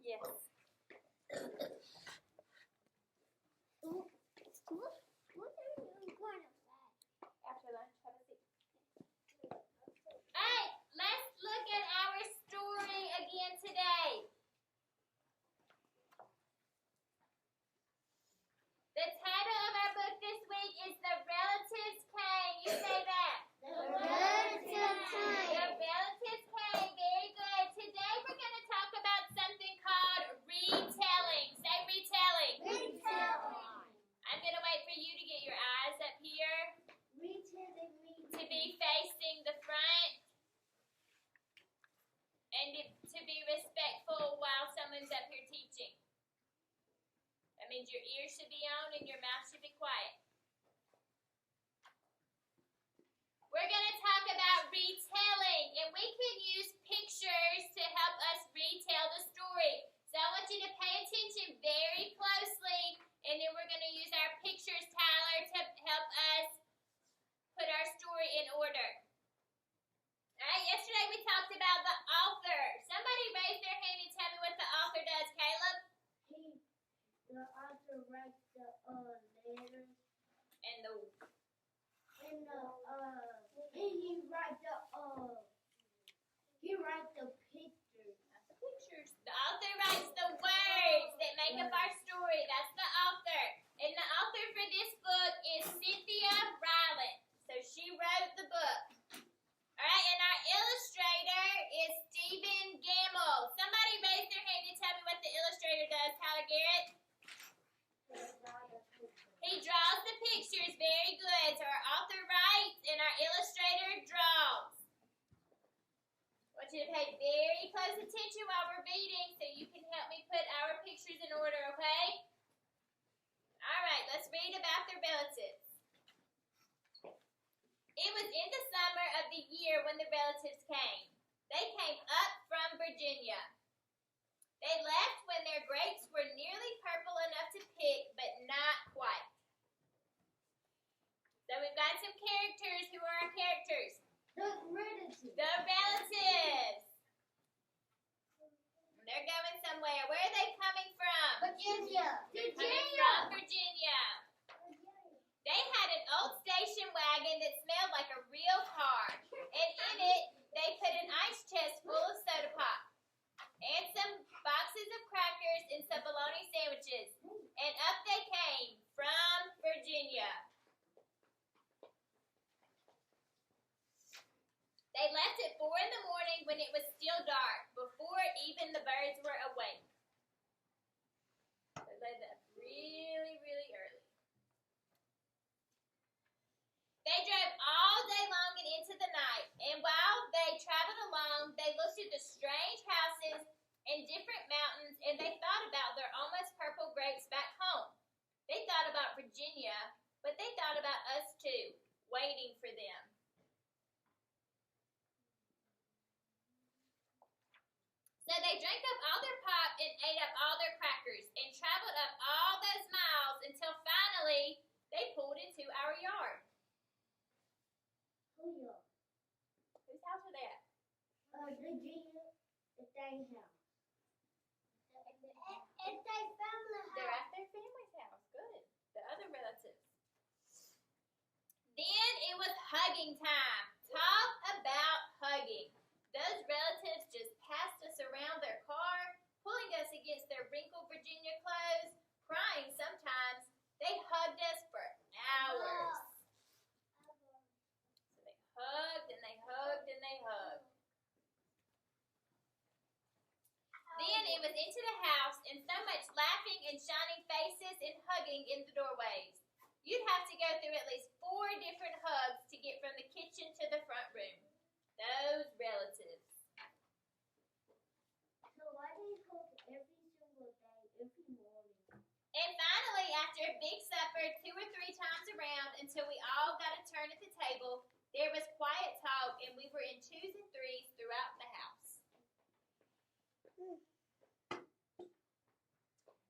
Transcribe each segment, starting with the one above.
Yes. After lunch, have a seat. Hey, let's look at our story again today. The title of our book this week is The Relatives Came. You say that. The relatives came. The relatives came. Very good. Today we're going to talk about something called retelling. Say retelling. Retelling. I'm going to wait for you to get your eyes up here Retelling. to be facing the front and to be respectful while someone's up here teaching. That means your ears should be on and your mouth should be quiet. We're going to talk about retelling, and we can use pictures to help us retell the story. So I want you to pay attention very closely, and then we're going to use our pictures, Tyler, to help us put our story in order. All right, yesterday we talked about the author. Somebody raise their hand and tell me what the author does, Caleb. The author writes the letters And the and he writes the pictures. pictures. The author writes the words that make up our story. That's the author. And the author for this book is Cynthia Ryland. So she wrote the book. All right, and our illustrator is Stephen Gamble. Somebody raise their hand and tell me what the illustrator does, Tyler Garrett. He draws the pictures. Very good. So our author writes and our illustrator draws. I want you to pay very close attention while we're reading so you can help me put our pictures in order, okay? All right, let's read about the relatives. It was in the summer of the year when the relatives came. They came up from Virginia. They left when their grapes were nearly purple enough to pick, but not quite. So we've got some characters. Who are our characters? The relatives. The relatives. They're going somewhere. Where are they coming from? Virginia. They're coming from Virginia. They had an old station wagon that smelled like a real car. And in it, they put an ice chest full of soda pop. And some boxes of crackers and some bologna sandwiches. And up they came from Virginia. They left at 4 in the morning when it was still dark, before even the birds were awake. So they left really, really early. They drove all day long and into the night, and while they traveled along, they looked at the strange houses and different mountains, and they thought about their almost purple grapes back home. They thought about Virginia, but they thought about us too, waiting for them. So they drank up all their pop and ate up all their crackers and traveled up all those miles until finally they pulled into our yard. Whose house are they at? Virginia, the thing house. It's their family They're house. at their family's house. Good. The other relatives. Then it was hugging time. Talk about hugging. Those relatives just passed us around their car, pulling us against their wrinkled Virginia clothes, crying sometimes. They hugged us for hours. So they hugged and they hugged and they hugged. Then it was into the house and so much laughing and shining faces and hugging in the doorways. You'd have to go through at least 4 different hugs to get from the kitchen to the front room. Those relatives. So why do you hug every single day, every morning? And finally, after a big supper 2 or 3 times around until we all got a turn at the table, there was quiet talk and we were in 2s and 3s throughout the house.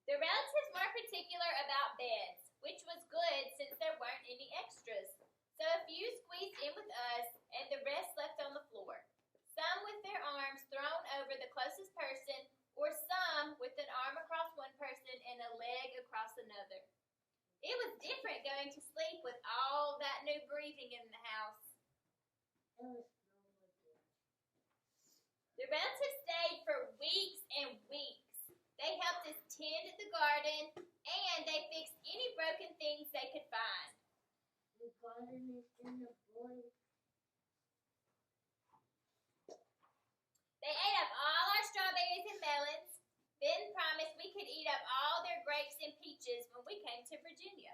The relatives were particular about beds, which was good since there weren't any extras. So a few squeezed in with us and the rest left on the floor. Some with their arms thrown over the closest person or some with was different going to sleep with all that new breathing in the house. It was The relatives stayed for weeks and weeks. They helped us tend the garden, and they fixed any broken things they could find. the garden is in the boy. They ate up all our strawberries and melons. Ben promised we could eat up all their grapes and peaches when we came to Virginia.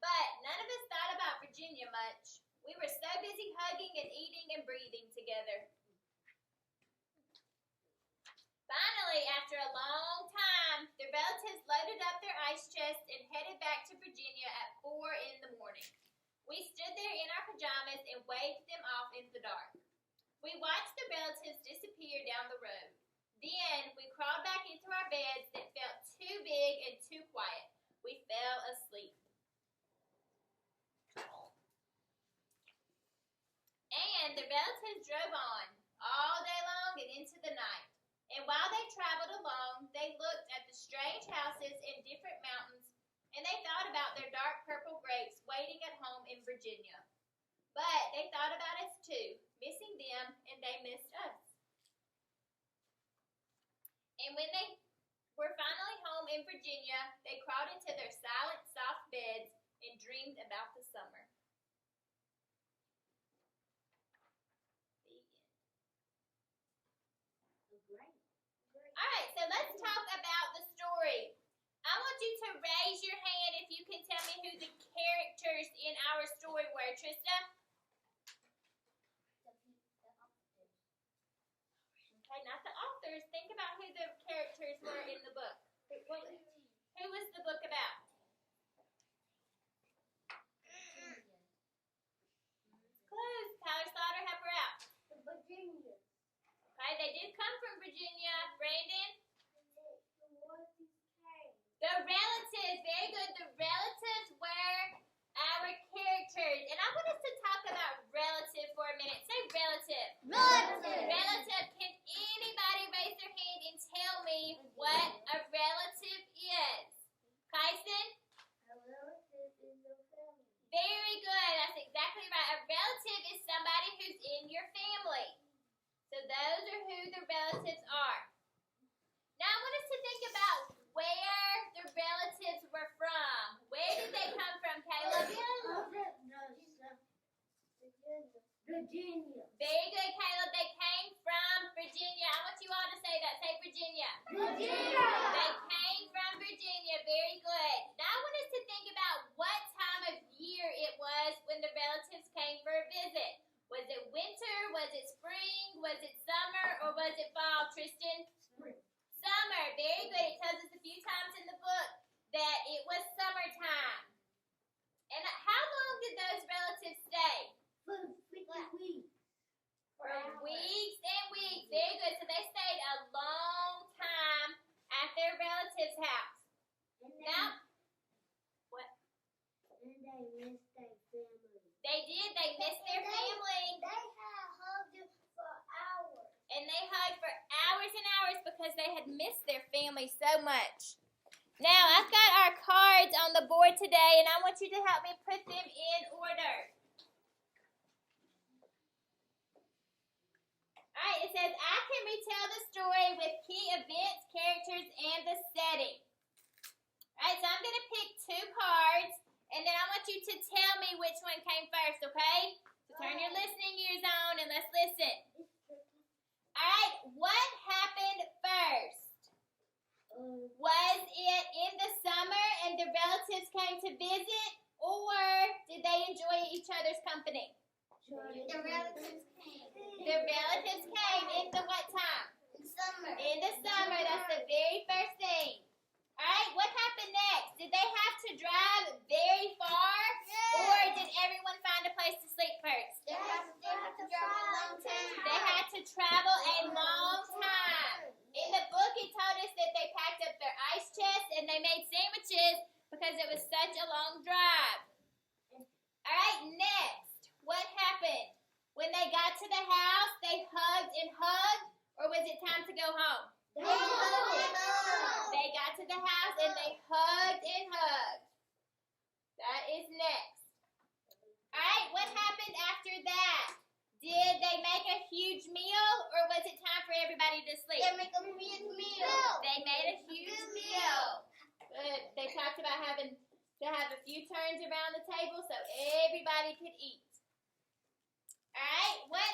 But none of us thought about Virginia much. We were so busy hugging and eating and breathing together. Finally, after a long time, the relatives loaded up their ice chest and headed back to Virginia at 4 in the morning. We stood there in our pajamas and waved them off in the dark. We watched the relatives disappear down the road. Then we crawled back into our beds that felt too big and too quiet. We fell asleep. And the relatives drove on all day long and into the night. And while they traveled along, they looked at the strange houses in different mountains, and they thought about their dark purple grapes waiting at home in Virginia. But they thought about us too, missing them, and they missed us. And when they were finally home in Virginia, they crawled into their silent, soft beds and dreamed about the summer. All right, so let's talk about the story. I want you to raise your hand if you can tell me who the characters in our story were. Trista? Okay, not the authors. Think about who the characters were in the book. Who was the book about? Close. Tyler Slaughter, help her out. The Virginia. Okay, they did come from Virginia. Brandon? The Warriors came. The relatives. Very good. The relatives were our characters. And I want us to talk about relative for a minute. Say relative. Relative. Relative. Can anybody raise their hand and tell me what a relative is? Kyson? A relative is your family. Very good. That's exactly right. A relative is somebody who's in your family. So those are who the relatives are. Now I want us to think about where the relatives were from. Where did they come from, Caleb? Virginia. Very good, Caleb. They came from Virginia. I want you all to say that. Say Virginia. Virginia. They came from Virginia. Very good. Now I want us to think about what time of year it was when the relatives came for a visit. Was it winter? Was it spring? Was it summer? Or was it fall, Tristan? Spring. Summer. Very good. It tells us a few times in the book that it was summertime. And how long did those relatives stay? For 50 weeks. For weeks and weeks. Very good. So they stayed a long time at their relative's house. And Now, what? they missed their family. They did. They missed their family. They had hugged for hours. And they hugged for hours and hours because they had missed their family so much. Now, I've got our cards on the board today, and I want you to help me put them in order. All right, it says, I can retell the story with key events, characters, and the setting. All right, so I'm going to pick 2 cards, and then I want you to tell me which one came first, okay? So turn your listening ears on, and let's listen. All right, what happened first? Was it in the summer and the relatives came to visit, or did they enjoy each other's company? The relatives came. The relatives came in the what time? In summer. In the summer. That's the very first thing. All right, what happened next? Did they have to drive very far, or did everyone find a place to sleep first? They had to drive a long time. They had to travel a long time. In the book, it told us that they packed up their ice chest and they made sandwiches because it was such a long drive. All right, next, what happened? When they got to the house, they hugged and hugged, or was it time to go home? They hugged. They got to the house and everybody to sleep. They make a big meal. They made a huge meal. They talked about having to have a few turns around the table so everybody could eat. All right, what